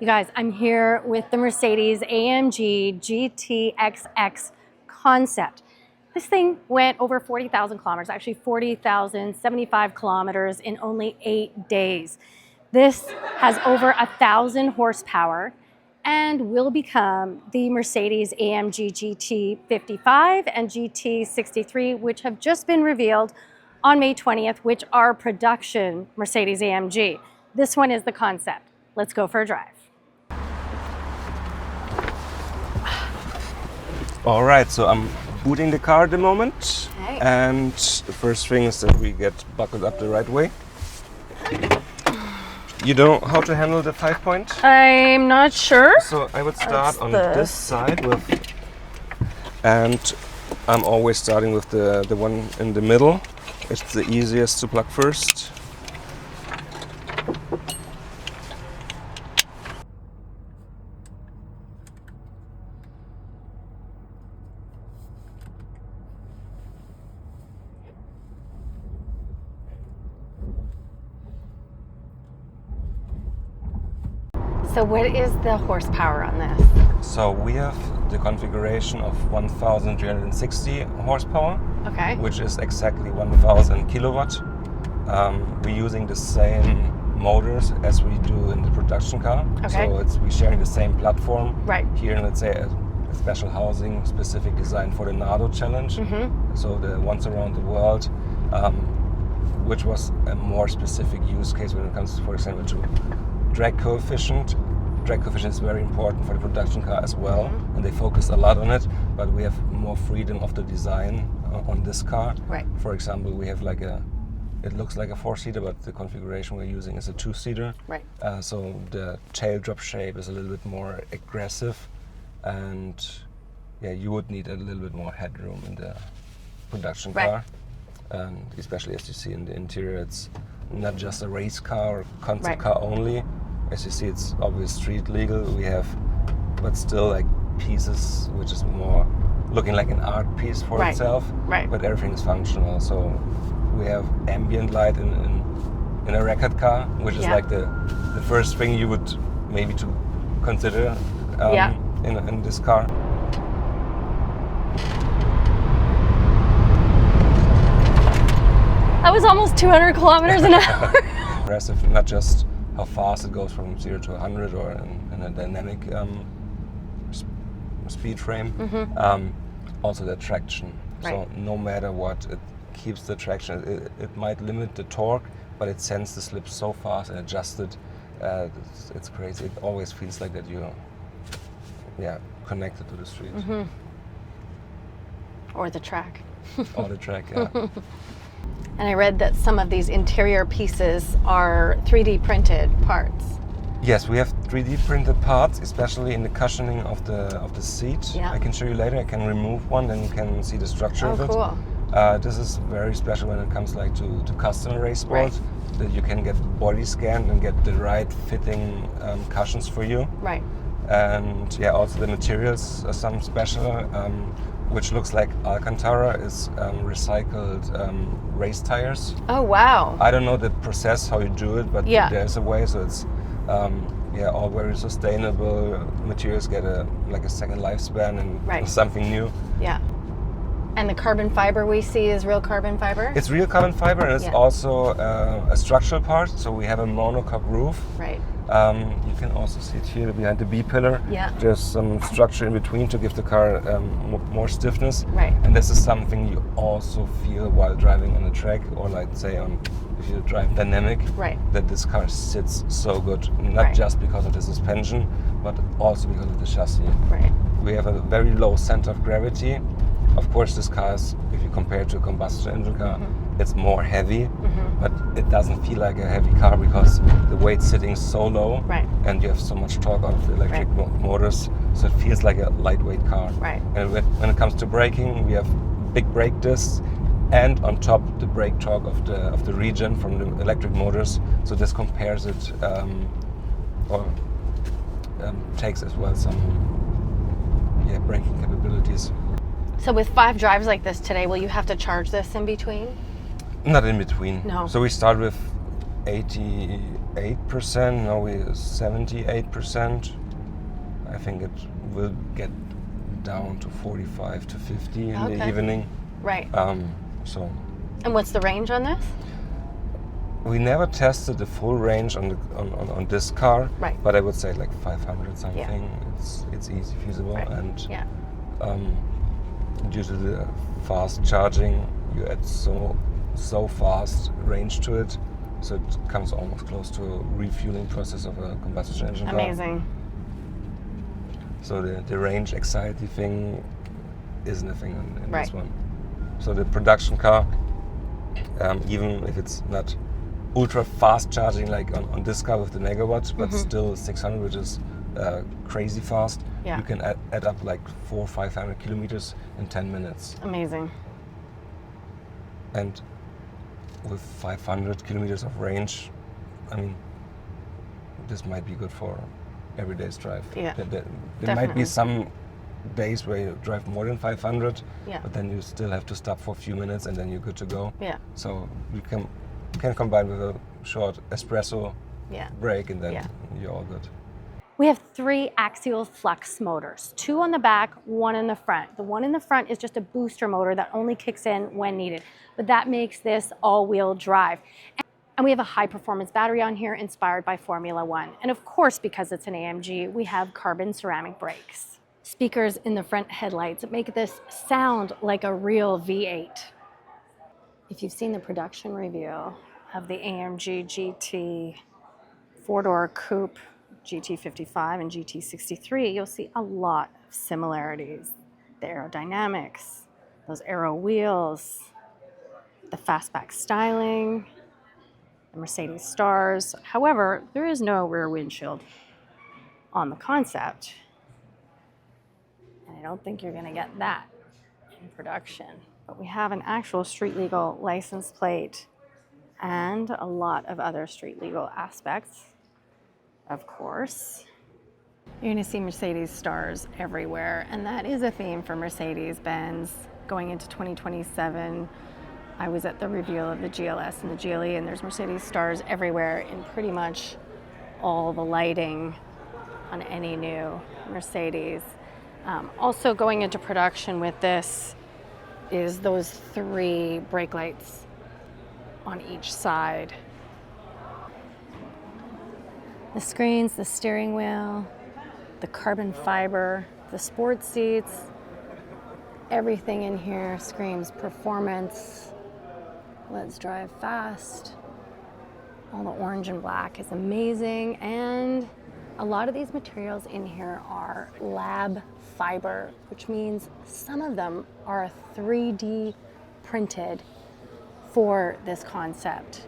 You guys, I'm here with the Mercedes-AMG GT XX Concept. This thing went over 40,000 kilometers, actually 40,075 kilometers in only 8 days. This has over 1,000 horsepower and will become the Mercedes-AMG GT 55 and GT 63, which have just been revealed on May 20th, which are production Mercedes-AMG. This one is the concept. Let's go for a drive. All right, so I'm booting the car at the moment. Okay. And the first thing is that we get buckled up the right way. You know how to handle the 5-point? I'm not sure. So I would start on this side with, and I'm always starting with the one in the middle. It's the easiest to plug first. So what is the horsepower on this? So we have the configuration of 1,360 horsepower, Okay. which is exactly 1,000 kilowatt. We're using the same motors as we do in the production car. Okay. So we're sharing the same platform. Right. Here, let's say a special housing specific design for the NADO challenge. Mm-hmm. So the ones around the world, which was a more specific use case when it comes, for example, to drag coefficient. Drag coefficient is very important for the production car as well, Mm-hmm. and they focus a lot on it, but we have more freedom of the design on this car. Right. For example, we have it looks like a 4-seater, but the configuration we're using is a 2-seater. Right. So the tail drop shape is a little bit more aggressive, and yeah, you would need a little bit more headroom in the production Right. car. And especially as you see in the interior, it's not just a race car or concept Right. car only. As you see, it's obviously street legal. We have, but still like pieces which is more looking like an art piece for Right. itself. Right. But everything is functional. So we have ambient light in a record car, which is Yeah. like the first thing you would maybe to consider Yeah. in this car. That was almost 200 kilometers an hour. Impressive, not just how fast it goes from 0 to 100 or in a dynamic speed frame, also the traction. Right. So no matter what, it keeps the traction. It might limit the torque, but it sends the slip so fast and adjusts it. It's crazy. It always feels like that you're connected to the street. Or the track. Or the track, yeah. And I read that some of these interior pieces are 3D printed parts. Yes, we have 3D printed parts, especially in the cushioning of the seat. Yeah. I can show you later. I can remove one, then you can see the structure Oh, of it. cool. This is very special when it comes like to custom race sports. Right. That you can get body scanned and get the right fitting cushions for you. Right. And yeah, also the materials are some special, which looks like Alcantara is recycled race tires. Oh, wow. I don't know the process how you do it, but Yeah. there's a way. So it's all very sustainable. Materials get a second lifespan and Right. something new. Yeah. And the carbon fiber we see is real carbon fiber? It's real carbon fiber, and it's Yeah. also a structural part. So we have a monocoque roof. Right. You can also see it here behind the B pillar. Yeah. There's some structure in between to give the car more stiffness. Right. And this is something you also feel while driving on the track, or like say if you drive dynamic. Right. That this car sits so good, not Right. just because of the suspension, but also because of the chassis. Right. We have a very low center of gravity. Of course, this car is, if you compare it to a combustion engine car, it's more heavy, but it doesn't feel like a heavy car because the weight's sitting so low, Right. and you have so much torque out of the electric motors, so it feels like a lightweight car. Right. And when it comes to braking, we have big brake discs, and on top the brake torque of the regen from the electric motors. So this compares it, takes as well some braking capabilities. So with 5 drives like this today, will you have to charge this in between? Not in between. No. So we start with 80 8%, now we 78%. I think it will get down to 45 to 50 in the evening. Right. So. And what's the range on this? We never tested the full range on this car, right. But I would say like 500 something. Yeah. It's easy feasible, right. and yeah. Due to the fast charging, you add so fast range to it, so it comes almost close to a refueling process of a combustion engine car. Amazing. So the range anxiety thing isn't a thing in right. this one. So the production car, even if it's not ultra fast charging like on this car with the megawatt, but still 600, which is crazy fast. Yeah. You can add up like 400 or 500 kilometers in 10 minutes. Amazing. And with 500 kilometers of range, I mean, this might be good for everyday's drive. Yeah. There might be some days where you drive more than 500, yeah. but then you still have to stop for a few minutes and then you're good to go. Yeah. So you can combine with a short espresso break, and then you're all good. We have 3 axial flux motors, 2 on the back, 1 in the front. The one in the front is just a booster motor that only kicks in when needed, but that makes this all-wheel drive. And we have a high-performance battery on here inspired by Formula One. And of course, because it's an AMG, we have carbon ceramic brakes. Speakers in the front headlights make this sound like a real V8. If you've seen the production review of the AMG GT 4-door coupe, GT55 and GT63, you'll see a lot of similarities. The aerodynamics, those aero wheels, the fastback styling, the Mercedes stars. However, there is no rear windshield on the Concept. And I don't think you're going to get that in production. But we have an actual street legal license plate and a lot of other street legal aspects, of course. You're going to see Mercedes stars everywhere, and that is a theme for Mercedes-Benz going into 2027. I was at the reveal of the GLS and the GLE, and there's Mercedes stars everywhere in pretty much all the lighting on any new Mercedes. Also going into production with this is those 3 brake lights on each side. The screens, the steering wheel, the carbon fiber, the sports seats, everything in here screams performance. Let's drive fast. All the orange and black is amazing, and a lot of these materials in here are lab fiber, which means some of them are 3D printed for this Concept.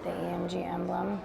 The AMG emblem